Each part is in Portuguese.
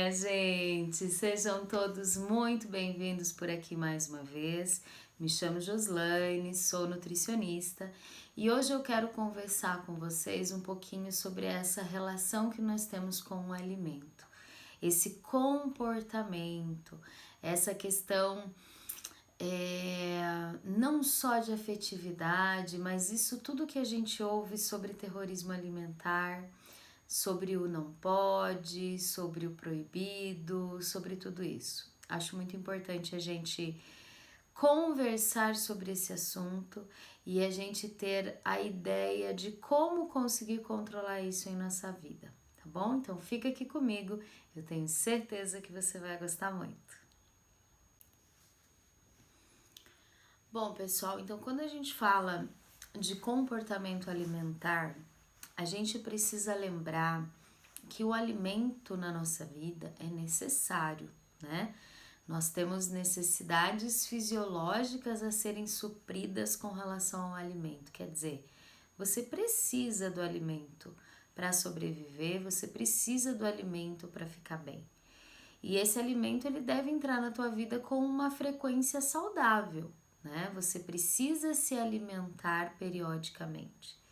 minha gente? Sejam todos muito bem-vindos por aqui mais uma vez. Me chamo Joslaine, sou nutricionista e hoje eu quero conversar com vocês um pouquinho sobre essa relação que nós temos com o alimento, esse comportamento, essa questão não só de afetividade, mas isso tudo que a gente ouve sobre terrorismo alimentar, sobre o não pode, sobre o proibido, sobre tudo isso. Acho muito importante a gente conversar sobre esse assunto e a gente ter a ideia de como conseguir controlar isso em nossa vida, tá bom? Então fica aqui comigo, eu tenho certeza que você vai gostar muito. Bom, pessoal, então quando a gente fala de comportamento alimentar, a gente precisa lembrar que o alimento na nossa vida é necessário, né? Nós temos necessidades fisiológicas a serem supridas com relação ao alimento. Quer dizer, você precisa do alimento para sobreviver, você precisa do alimento para ficar bem. E esse alimento ele deve entrar na tua vida com uma frequência saudável, né? Você precisa se alimentar periodicamente.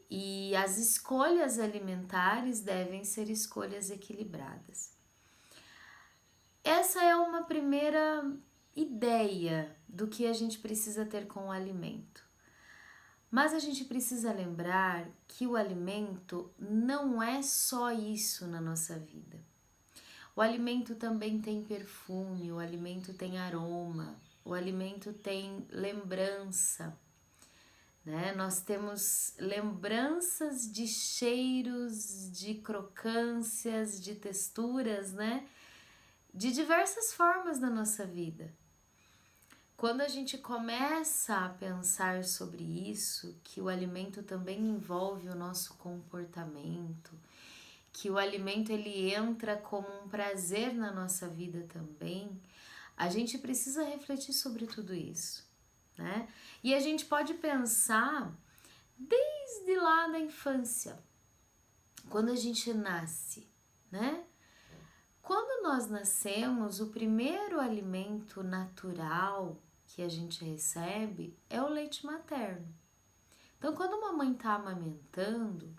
E as escolhas alimentares devem ser escolhas equilibradas. Essa é uma primeira ideia do que a gente precisa ter com o alimento. Mas a gente precisa lembrar que o alimento não é só isso na nossa vida. O alimento também tem perfume, o alimento tem aroma, o alimento tem lembrança. Né? Nós temos lembranças de cheiros, de crocâncias, de texturas, né? De diversas formas da nossa vida. Quando a gente começa a pensar sobre isso, que o alimento também envolve o nosso comportamento, que o alimento ele entra como um prazer na nossa vida também, a gente precisa refletir sobre tudo isso. Né? E a gente pode pensar desde lá da infância, quando a gente nasce, né? Quando nós nascemos, o primeiro alimento natural que a gente recebe é o leite materno. Então, quando uma mãe está amamentando,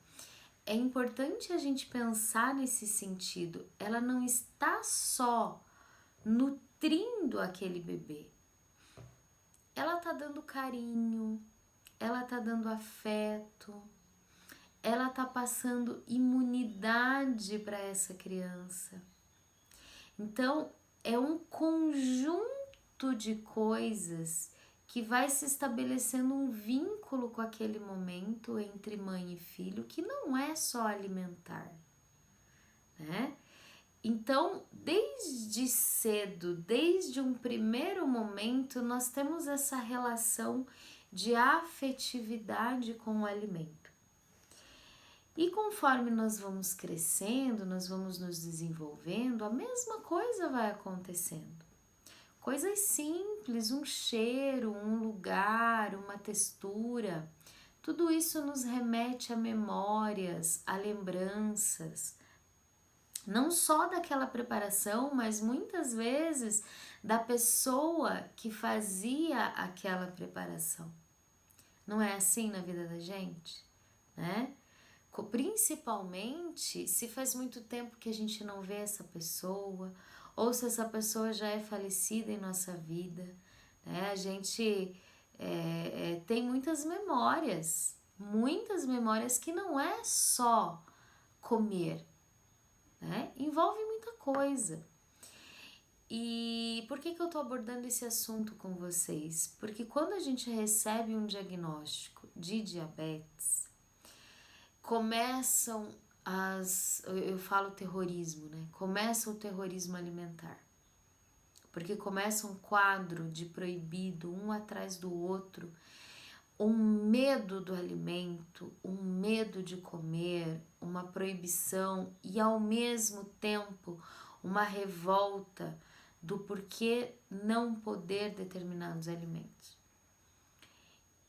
é importante a gente pensar nesse sentido. Ela não está só nutrindo aquele bebê, ela tá dando carinho, ela tá dando afeto, ela tá passando imunidade para essa criança. Então, é um conjunto de coisas que vai se estabelecendo um vínculo com aquele momento entre mãe e filho que não é só alimentar, né? Então, desde cedo, desde um primeiro momento, nós temos essa relação de afetividade com o alimento. E conforme nós vamos crescendo, nós vamos nos desenvolvendo, a mesma coisa vai acontecendo. Coisas simples, um cheiro, um lugar, uma textura, tudo isso nos remete a memórias, a lembranças, não só daquela preparação, mas muitas vezes da pessoa que fazia aquela preparação. Não é assim na vida da gente, né? Principalmente se faz muito tempo que a gente não vê essa pessoa, ou se essa pessoa já é falecida em nossa vida, né? A gente tem muitas memórias que não é só comer, né? Envolve muita coisa. E por que eu tô abordando esse assunto com vocês? Porque quando a gente recebe um diagnóstico de diabetes, eu falo terrorismo, né? Começa o terrorismo alimentar. Porque começa um quadro de proibido, um atrás do outro, um medo do alimento, um medo de comer, uma proibição e ao mesmo tempo uma revolta do porquê não poder determinados alimentos.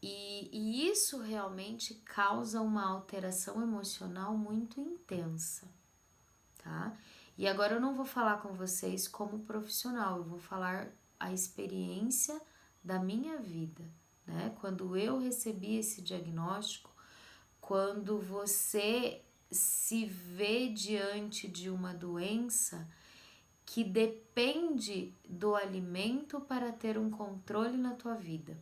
E isso realmente causa uma alteração emocional muito intensa, tá? E agora eu não vou falar com vocês como profissional, eu vou falar a experiência da minha vida, né? Quando eu recebi esse diagnóstico, quando você se vê diante de uma doença que depende do alimento para ter um controle na tua vida.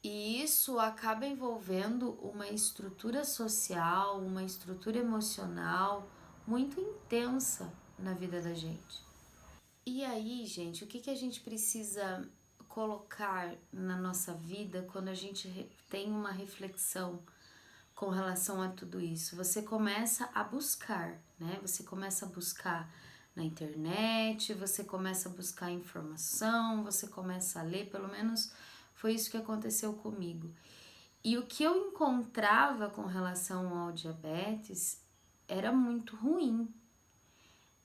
E isso acaba envolvendo uma estrutura social, uma estrutura emocional muito intensa na vida da gente. E aí, gente, o que a gente precisa colocar na nossa vida quando a gente tem uma reflexão com relação a tudo isso? Você começa a buscar, né? Você começa a buscar na internet, você começa a buscar informação, você começa a ler, pelo menos foi isso que aconteceu comigo. E o que eu encontrava com relação ao diabetes era muito ruim.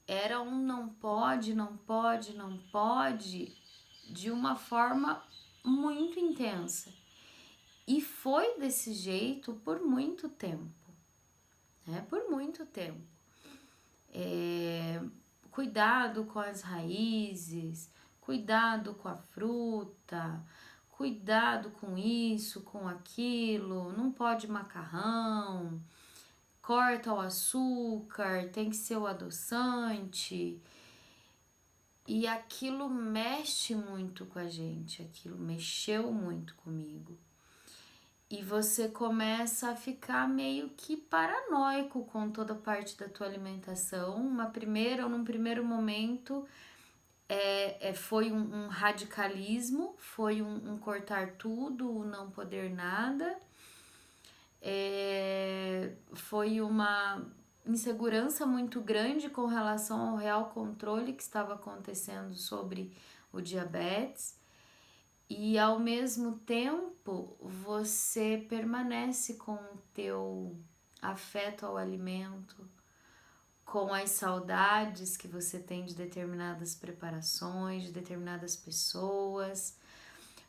Era um não pode, não pode, não pode, de uma forma muito intensa. E foi desse jeito por muito tempo, né? Por muito tempo. Cuidado com as raízes, cuidado com a fruta, cuidado com isso, com aquilo, não pode macarrão, corta o açúcar, tem que ser o adoçante. E aquilo mexe muito com a gente, aquilo mexeu muito comigo. E você começa a ficar meio que paranoico com toda a parte da tua alimentação. Num primeiro momento, foi um radicalismo, foi um cortar tudo, um não poder nada. Foi uma insegurança muito grande com relação ao real controle que estava acontecendo sobre o diabetes. E ao mesmo tempo você permanece com o teu afeto ao alimento, com as saudades que você tem de determinadas preparações, de determinadas pessoas.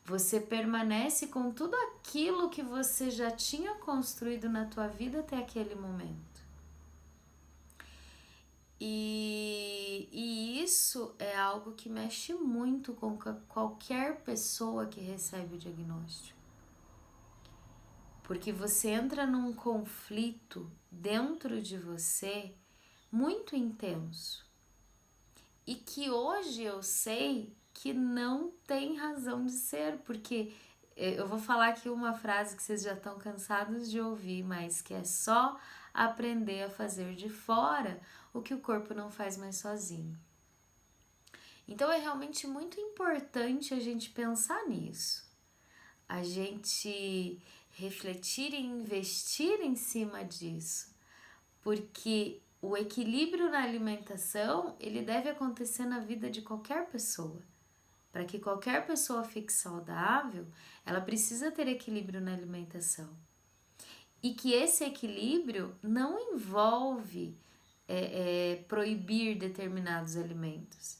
Você permanece com tudo aquilo que você já tinha construído na tua vida até aquele momento. E isso é algo que mexe muito com qualquer pessoa que recebe o diagnóstico. Porque você entra num conflito dentro de você muito intenso. E que hoje eu sei que não tem razão de ser, porque eu vou falar aqui uma frase que vocês já estão cansados de ouvir, mas que é só aprender a fazer de fora o que o corpo não faz mais sozinho. Então é realmente muito importante a gente pensar nisso, a gente refletir e investir em cima disso, porque o equilíbrio na alimentação, ele deve acontecer na vida de qualquer pessoa. Para que qualquer pessoa fique saudável, ela precisa ter equilíbrio na alimentação. E que esse equilíbrio não envolve proibir determinados alimentos.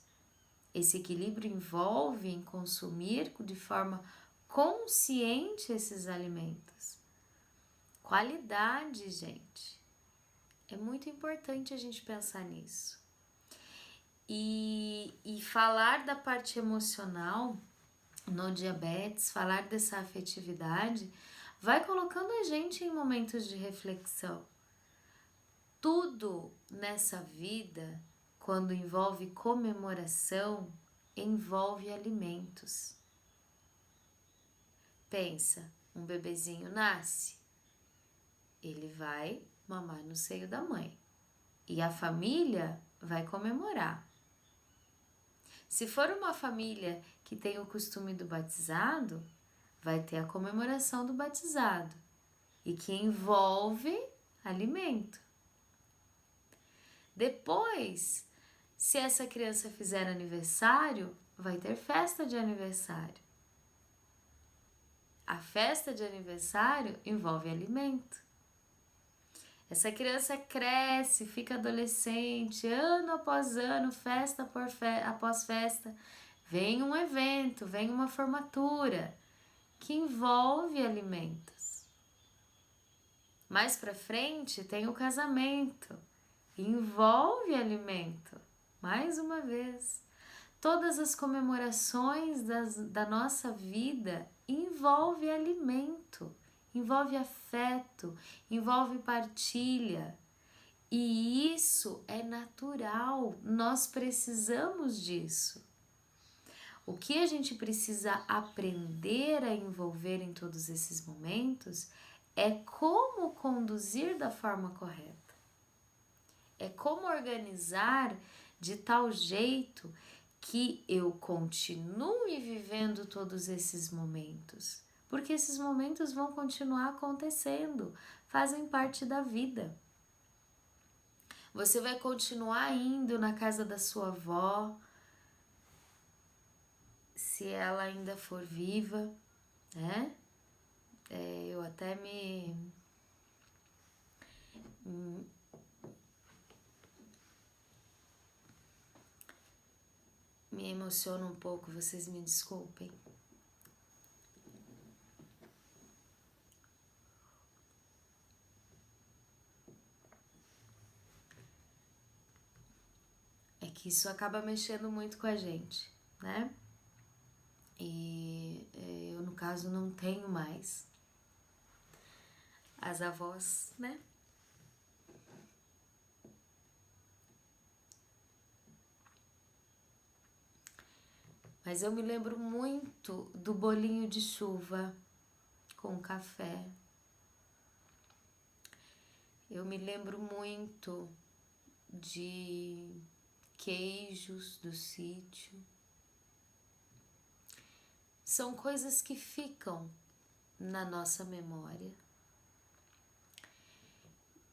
Esse equilíbrio envolve em consumir de forma consciente esses alimentos. Qualidade, gente. É muito importante a gente pensar nisso. E falar da parte emocional no diabetes, falar dessa afetividade, vai colocando a gente em momentos de reflexão. Tudo nessa vida, quando envolve comemoração, envolve alimentos. Pensa, um bebezinho nasce, ele vai mamar no seio da mãe e a família vai comemorar. Se for uma família que tem o costume do batizado, vai ter a comemoração do batizado e que envolve alimento. Depois, se essa criança fizer aniversário, vai ter festa de aniversário. A festa de aniversário envolve alimento. Essa criança cresce, fica adolescente, ano após ano, festa após festa, vem um evento, vem uma formatura que envolve alimentos. Mais pra frente tem o casamento, envolve alimento. Mais uma vez, todas as comemorações da nossa vida envolve alimento, envolve afeto, envolve partilha. E isso é natural, nós precisamos disso. O que a gente precisa aprender a envolver em todos esses momentos é como conduzir da forma correta. É como organizar de tal jeito que eu continue vivendo todos esses momentos. Porque esses momentos vão continuar acontecendo, fazem parte da vida. Você vai continuar indo na casa da sua avó, se ela ainda for viva, né? Eu até me emociono um pouco, vocês me desculpem. É que isso acaba mexendo muito com a gente, né? E eu, no caso, não tenho mais as avós, né? Mas eu me lembro muito do bolinho de chuva com café. Eu me lembro muito de queijos do sítio. São coisas que ficam na nossa memória.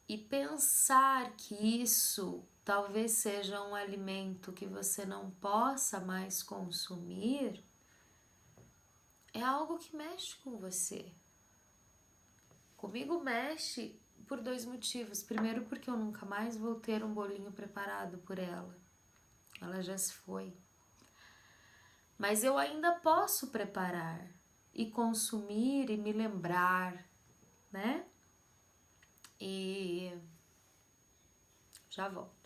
E pensar que isso talvez seja um alimento que você não possa mais consumir é algo que mexe com você. Comigo mexe por 2 motivos. Primeiro, porque eu nunca mais vou ter um bolinho preparado por ela. Ela já se foi. Mas eu ainda posso preparar e consumir e me lembrar, né? E já volto.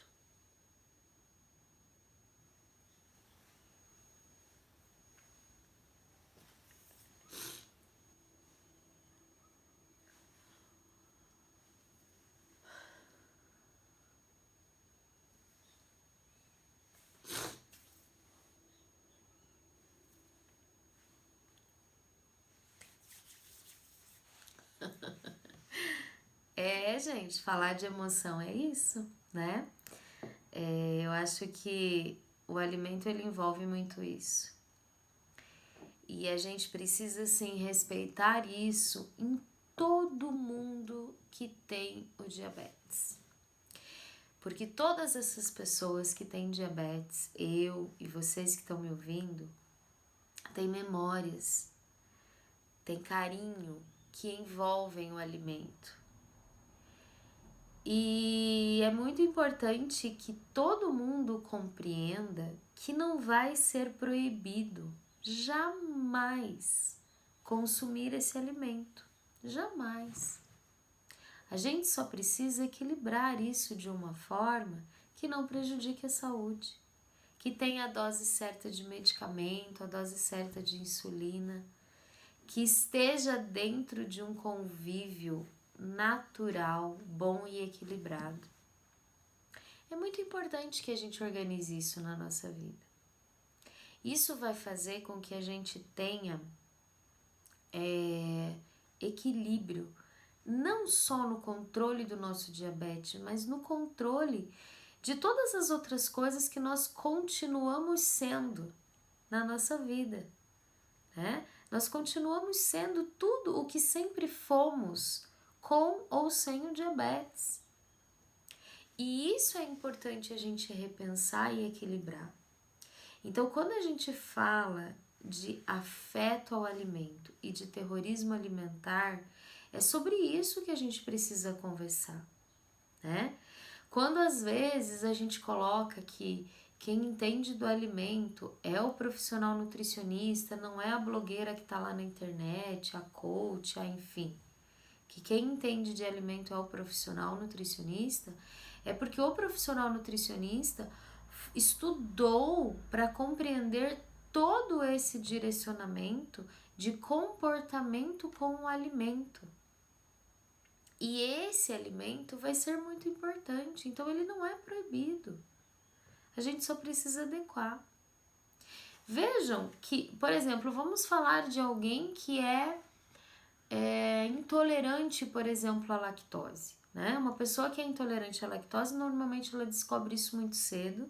Gente, falar de emoção é isso, né? Eu acho que o alimento ele envolve muito isso. E a gente precisa sim respeitar isso em todo mundo que tem o diabetes. Porque todas essas pessoas que têm diabetes, eu e vocês que estão me ouvindo, têm memórias, têm carinho que envolvem o alimento. E é muito importante que todo mundo compreenda que não vai ser proibido jamais consumir esse alimento. Jamais. A gente só precisa equilibrar isso de uma forma que não prejudique a saúde, que tenha a dose certa de medicamento, a dose certa de insulina, que esteja dentro de um convívio natural, bom e equilibrado. É muito importante que a gente organize isso na nossa vida. Isso vai fazer com que a gente tenha equilíbrio, não só no controle do nosso diabetes, mas no controle de todas as outras coisas que nós continuamos sendo na nossa vida, né? Nós continuamos sendo tudo o que sempre fomos, com ou sem o diabetes. E isso é importante a gente repensar e equilibrar. Então, quando a gente fala de afeto ao alimento e de terrorismo alimentar, é sobre isso que a gente precisa conversar, né? Quando às vezes a gente coloca que quem entende do alimento é o profissional nutricionista, não é a blogueira que tá lá na internet, a coach, enfim. Que quem entende de alimento é o profissional nutricionista, É porque o profissional nutricionista estudou para compreender todo esse direcionamento de comportamento com o alimento. E esse alimento vai ser muito importante, então ele não é proibido. A gente só precisa adequar. Vejam que, por exemplo, vamos falar de alguém que é intolerante, por exemplo, à lactose, né? Uma pessoa que é intolerante à lactose, normalmente ela descobre isso muito cedo.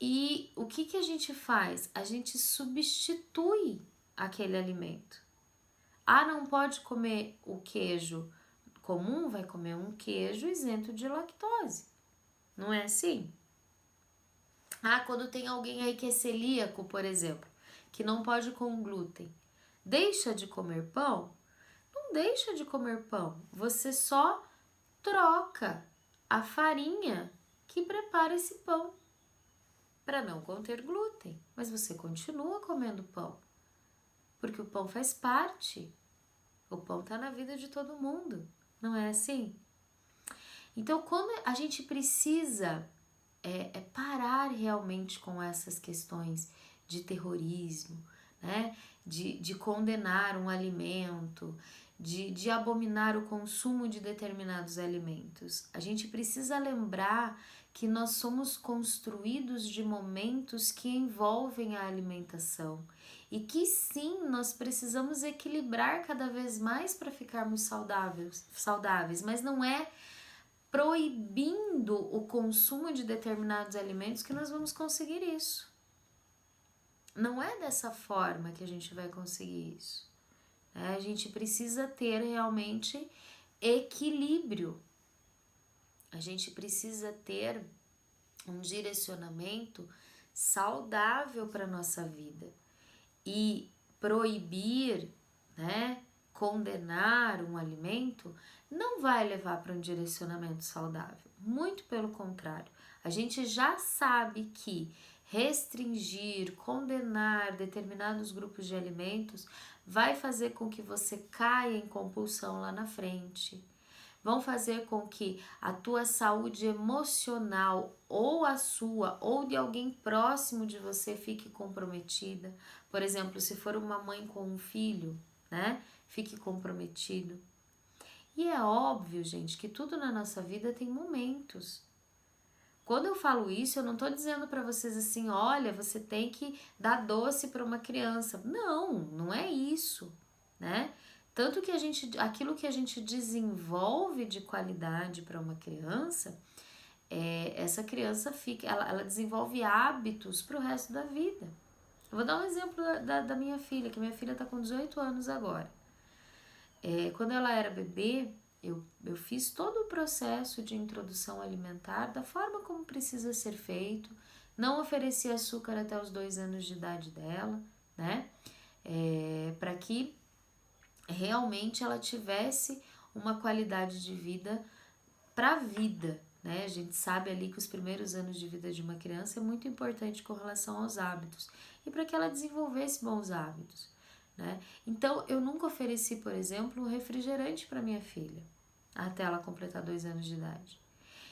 E o que a gente faz? A gente substitui aquele alimento. Ah, não pode comer o queijo comum, vai comer um queijo isento de lactose. Não é assim? Ah, quando tem alguém aí que é celíaco, por exemplo, que não pode com glúten, deixa de comer pão? Não deixa de comer pão. Você só troca a farinha que prepara esse pão para não conter glúten, mas você continua comendo pão, porque o pão faz parte. O pão está na vida de todo mundo, não é assim? Então, quando a gente precisa parar realmente com essas questões de terrorismo, né? De condenar um alimento, de abominar o consumo de determinados alimentos. A gente precisa lembrar que nós somos construídos de momentos que envolvem a alimentação e que sim, nós precisamos equilibrar cada vez mais para ficarmos saudáveis, mas não é proibindo o consumo de determinados alimentos que nós vamos conseguir isso. Não é dessa forma que a gente vai conseguir isso. A gente precisa ter realmente equilíbrio. A gente precisa ter um direcionamento saudável para a nossa vida. E proibir, né, condenar um alimento não vai levar para um direcionamento saudável. Muito pelo contrário. A gente já sabe que restringir, condenar determinados grupos de alimentos vai fazer com que você caia em compulsão lá na frente. Vão fazer com que a tua saúde emocional, ou a sua, ou de alguém próximo de você, fique comprometida. Por exemplo, se for uma mãe com um filho, né? Fique comprometido. E é óbvio, gente, que tudo na nossa vida tem momentos. Quando eu falo isso, eu não tô dizendo para vocês assim, olha, você tem que dar doce para uma criança. Não, não é isso, né? Tanto que aquilo que a gente desenvolve de qualidade para uma criança, essa criança ela desenvolve hábitos para o resto da vida. Eu vou dar um exemplo da minha filha, que minha filha está com 18 anos agora. Quando ela era bebê, eu fiz todo o processo de introdução alimentar da forma como precisa ser feito, não ofereci açúcar até os 2 anos de idade dela, né? Para que realmente ela tivesse uma qualidade de vida para a vida, né? A gente sabe ali que os primeiros anos de vida de uma criança é muito importante com relação aos hábitos e para que ela desenvolvesse bons hábitos, né? Então, eu nunca ofereci, por exemplo, um refrigerante para minha filha até ela completar 2 anos de idade.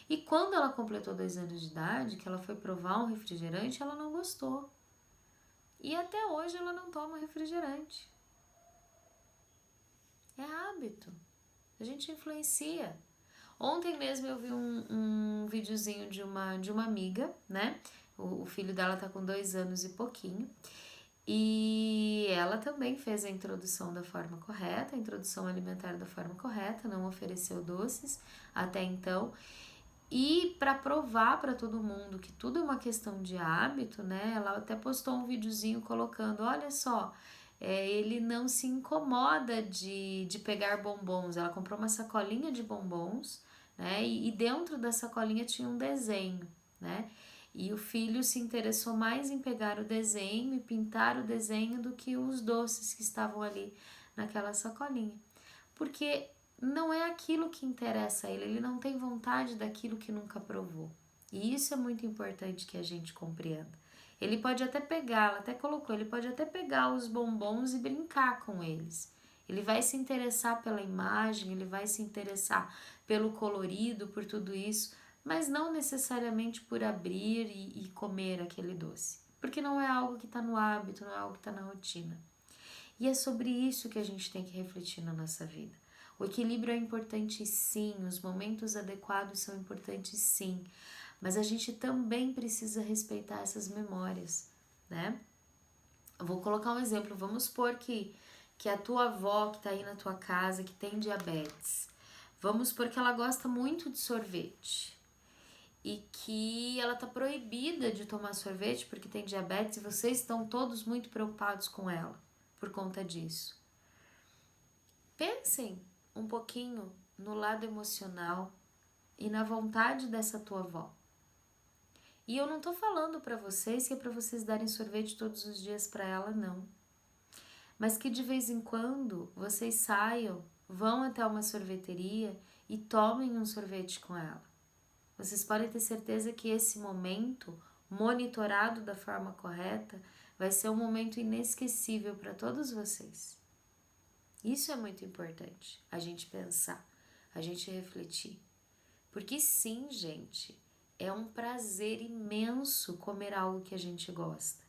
E quando ela completou 2 anos de idade, que ela foi provar um refrigerante, ela não gostou. E até hoje ela não toma refrigerante. É hábito. A gente influencia. Ontem mesmo eu vi um videozinho de uma amiga, né? O filho dela tá com 2 anos e pouquinho. E ela também fez a introdução da forma correta, a introdução alimentar da forma correta, não ofereceu doces até então. E para provar para todo mundo que tudo é uma questão de hábito, né? Ela até postou um videozinho colocando, olha só, ele não se incomoda de pegar bombons. Ela comprou uma sacolinha de bombons, né? E dentro da sacolinha tinha um desenho, né? E o filho se interessou mais em pegar o desenho e pintar o desenho do que os doces que estavam ali naquela sacolinha. Porque não é aquilo que interessa a ele não tem vontade daquilo que nunca provou. E isso é muito importante que a gente compreenda. Ele pode até pegar, ela até colocou, ele pode até pegar os bombons e brincar com eles. Ele vai se interessar pela imagem, ele vai se interessar pelo colorido, por tudo isso, mas não necessariamente por abrir e comer aquele doce, porque não é algo que está no hábito, não é algo que está na rotina. E é sobre isso que a gente tem que refletir na nossa vida. O equilíbrio é importante sim, os momentos adequados são importantes sim, mas a gente também precisa respeitar essas memórias, né? Eu vou colocar um exemplo, vamos supor que a tua avó que tá aí na tua casa, que tem diabetes, vamos supor que ela gosta muito de sorvete e que ela tá proibida de tomar sorvete porque tem diabetes e vocês estão todos muito preocupados com ela por conta disso. Pensem um pouquinho no lado emocional e na vontade dessa tua avó. E eu não tô falando para vocês que é para vocês darem sorvete todos os dias para ela, não. Mas que de vez em quando vocês saiam, vão até uma sorveteria e tomem um sorvete com ela. Vocês podem ter certeza que esse momento, monitorado da forma correta, vai ser um momento inesquecível para todos vocês. Isso é muito importante, a gente pensar, a gente refletir. Porque sim, gente, é um prazer imenso comer algo que a gente gosta.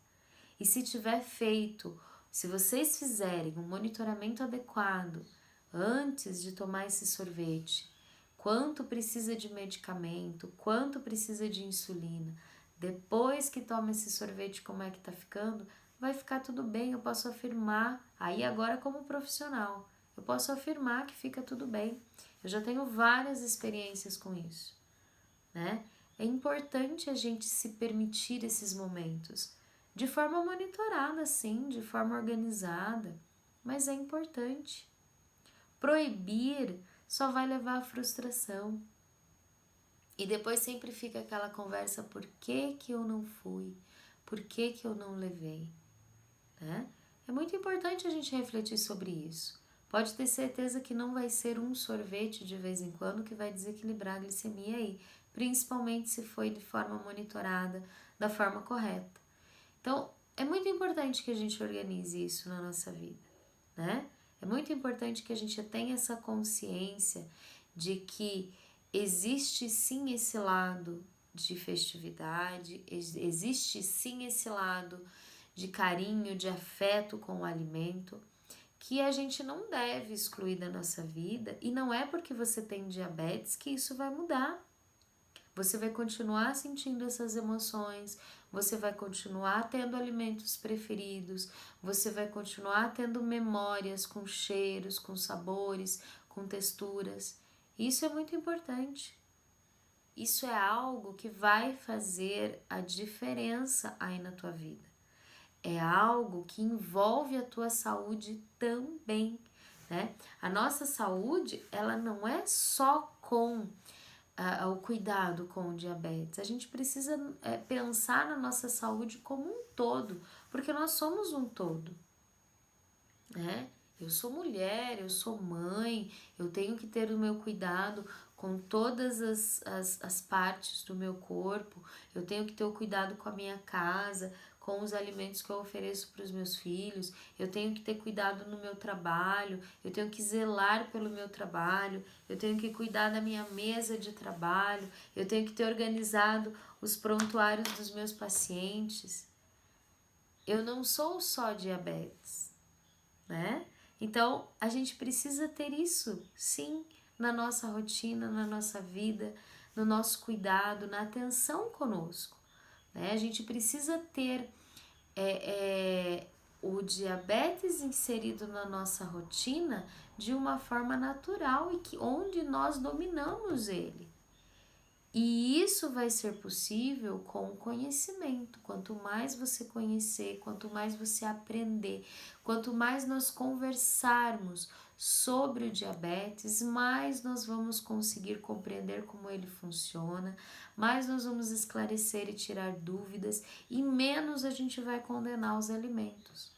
E se tiver feito, se vocês fizerem um monitoramento adequado antes de tomar esse sorvete, quanto precisa de medicamento, quanto precisa de insulina, depois que toma esse sorvete, como é que tá ficando, vai ficar tudo bem, eu posso afirmar, aí agora como profissional, eu posso afirmar que fica tudo bem. Eu já tenho várias experiências com isso, né? É importante a gente se permitir esses momentos, de forma monitorada, sim, de forma organizada, mas é importante. Proibir só vai levar à frustração. E depois sempre fica aquela conversa, por que que eu não fui? Por que que eu não levei? Né? É muito importante a gente refletir sobre isso. Pode ter certeza que não vai ser um sorvete de vez em quando que vai desequilibrar a glicemia aí, principalmente se foi de forma monitorada, da forma correta. Então, é muito importante que a gente organize isso na nossa vida, né? É muito importante que a gente tenha essa consciência de que existe sim esse lado de festividade, existe sim esse lado de carinho, de afeto com o alimento, que a gente não deve excluir da nossa vida, e não é porque você tem diabetes que isso vai mudar. Você vai continuar sentindo essas emoções, você vai continuar tendo alimentos preferidos, você vai continuar tendo memórias com cheiros, com sabores, com texturas. Isso é muito importante. Isso é algo que vai fazer a diferença aí na tua vida. É algo que envolve a tua saúde também, né? A nossa saúde, ela não é só com o cuidado com o diabetes. A gente precisa pensar na nossa saúde como um todo, porque nós somos um todo, né? Eu sou mulher, eu sou mãe, eu tenho que ter o meu cuidado com todas as partes do meu corpo, eu tenho que ter o cuidado com a minha casa, com os alimentos que eu ofereço para os meus filhos, eu tenho que ter cuidado no meu trabalho, eu tenho que zelar pelo meu trabalho, eu tenho que cuidar da minha mesa de trabalho, eu tenho que ter organizado os prontuários dos meus pacientes. Eu não sou só diabetes, né? Então, a gente precisa ter isso, sim, na nossa rotina, na nossa vida, no nosso cuidado, na atenção conosco, né? A gente precisa ter o diabetes inserido na nossa rotina de uma forma natural e que onde nós dominamos ele. E isso vai ser possível com o conhecimento. Quanto mais você conhecer, quanto mais você aprender, quanto mais nós conversarmos sobre o diabetes, mais nós vamos conseguir compreender como ele funciona, mais nós vamos esclarecer e tirar dúvidas e menos a gente vai condenar os alimentos.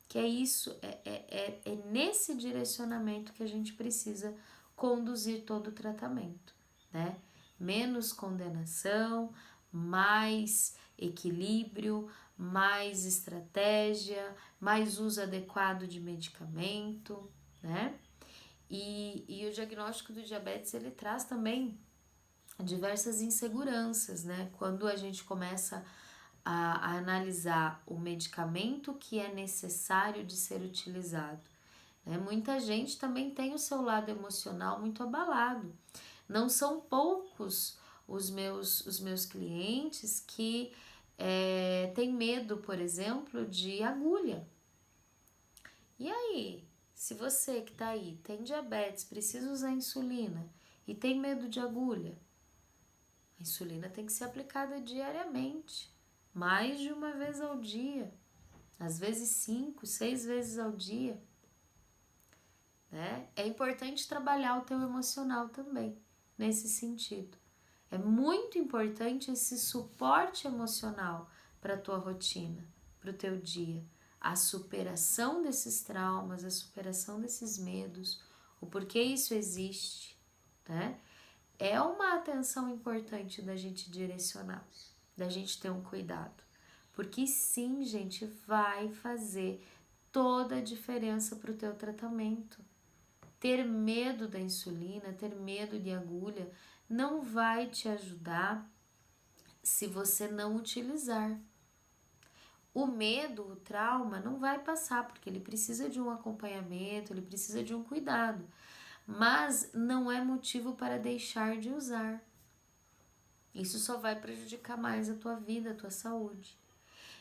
Que é isso, é nesse direcionamento que a gente precisa conduzir todo o tratamento, né? Menos condenação, mais equilíbrio, mais estratégia, mais uso adequado de medicamento, né? E o diagnóstico do diabetes, ele traz também diversas inseguranças, né? Quando a gente começa a analisar o medicamento que é necessário de ser utilizado, né? Muita gente também tem o seu lado emocional muito abalado. Não são poucos os meus clientes que têm medo, por exemplo, de agulha. E aí, se você que tá aí tem diabetes, precisa usar insulina e tem medo de agulha, a insulina tem que ser aplicada diariamente, mais de uma vez ao dia, às vezes 5, 6 vezes ao dia, né? É importante trabalhar o teu emocional também, nesse sentido. É muito importante esse suporte emocional para a tua rotina, para o teu dia. A superação desses traumas, a superação desses medos, o porquê isso existe, né? É uma atenção importante da gente direcionar, da gente ter um cuidado. Porque sim, gente, vai fazer toda a diferença para o teu tratamento. Ter medo da insulina, ter medo de agulha, não vai te ajudar se você não utilizar. O medo, o trauma não vai passar, porque ele precisa de um acompanhamento, ele precisa de um cuidado, mas não é motivo para deixar de usar. Isso só vai prejudicar mais a tua vida, a tua saúde.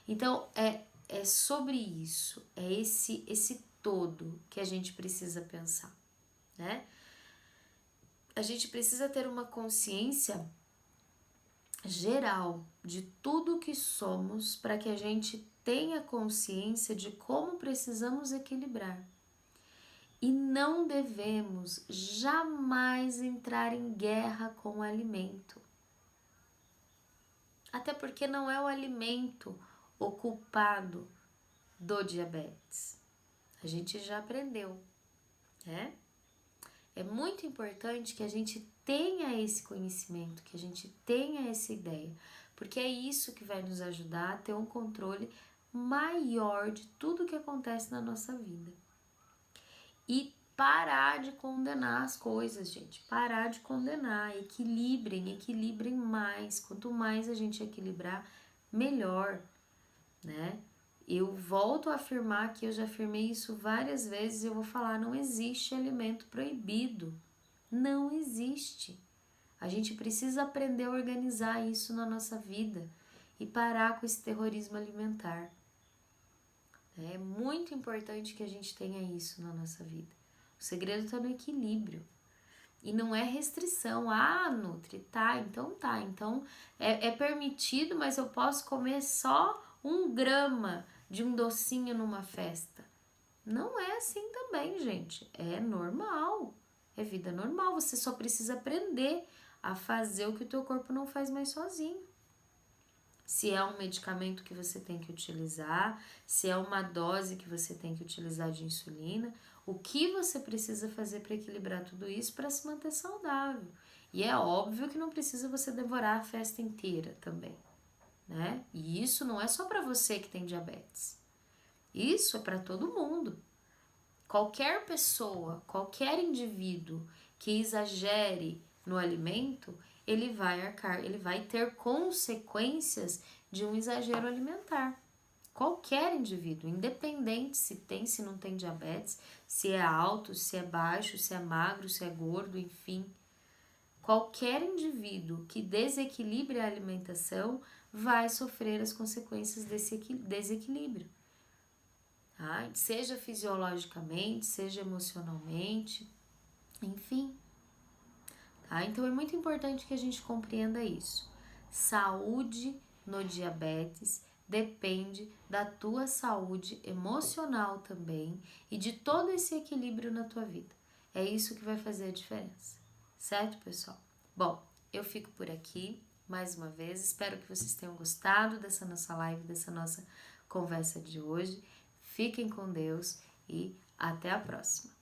Então, é sobre isso, é esse todo que a gente precisa pensar, né? A gente precisa ter uma consciência geral de tudo que somos para que a gente tenha consciência de como precisamos equilibrar. E não devemos jamais entrar em guerra com o alimento. Até porque não é o alimento o culpado do diabetes. A gente já aprendeu, né? É muito importante que a gente tenha esse conhecimento, que a gente tenha essa ideia, porque é isso que vai nos ajudar a ter um controle maior de tudo que acontece na nossa vida. E parar de condenar as coisas, gente. Parar de condenar. Equilibrem mais. Quanto mais a gente equilibrar, melhor, né? Eu volto a afirmar que eu já afirmei isso várias vezes e eu vou falar, não existe alimento proibido. Não existe. A gente precisa aprender a organizar isso na nossa vida e parar com esse terrorismo alimentar. É muito importante que a gente tenha isso na nossa vida. O segredo está no equilíbrio. E não é restrição. Ah, Nutri, tá, então tá. Então é permitido, mas eu posso comer só 1 grama de um docinho numa festa. Não é assim também, gente. É normal. É vida normal. Você só precisa aprender a fazer o que o teu corpo não faz mais sozinho. Se é um medicamento que você tem que utilizar, se é uma dose que você tem que utilizar de insulina, o que você precisa fazer para equilibrar tudo isso para se manter saudável. E é óbvio que não precisa você devorar a festa inteira também, né? E isso não é só para você que tem diabetes. Isso é para todo mundo. Qualquer pessoa, qualquer indivíduo que exagere no alimento, ele vai ter consequências de um exagero alimentar. Qualquer indivíduo, independente se tem, se não tem diabetes, se é alto, se é baixo, se é magro, se é gordo, enfim. Qualquer indivíduo que desequilibre a alimentação vai sofrer as consequências desse desequilíbrio. Tá? Seja fisiologicamente, seja emocionalmente, enfim. Tá? Então é muito importante que a gente compreenda isso. Saúde no diabetes depende da tua saúde emocional também e de todo esse equilíbrio na tua vida. É isso que vai fazer a diferença. Certo, pessoal? Bom, eu fico por aqui mais uma vez. Espero que vocês tenham gostado dessa nossa live, dessa nossa conversa de hoje. Fiquem com Deus e até a próxima.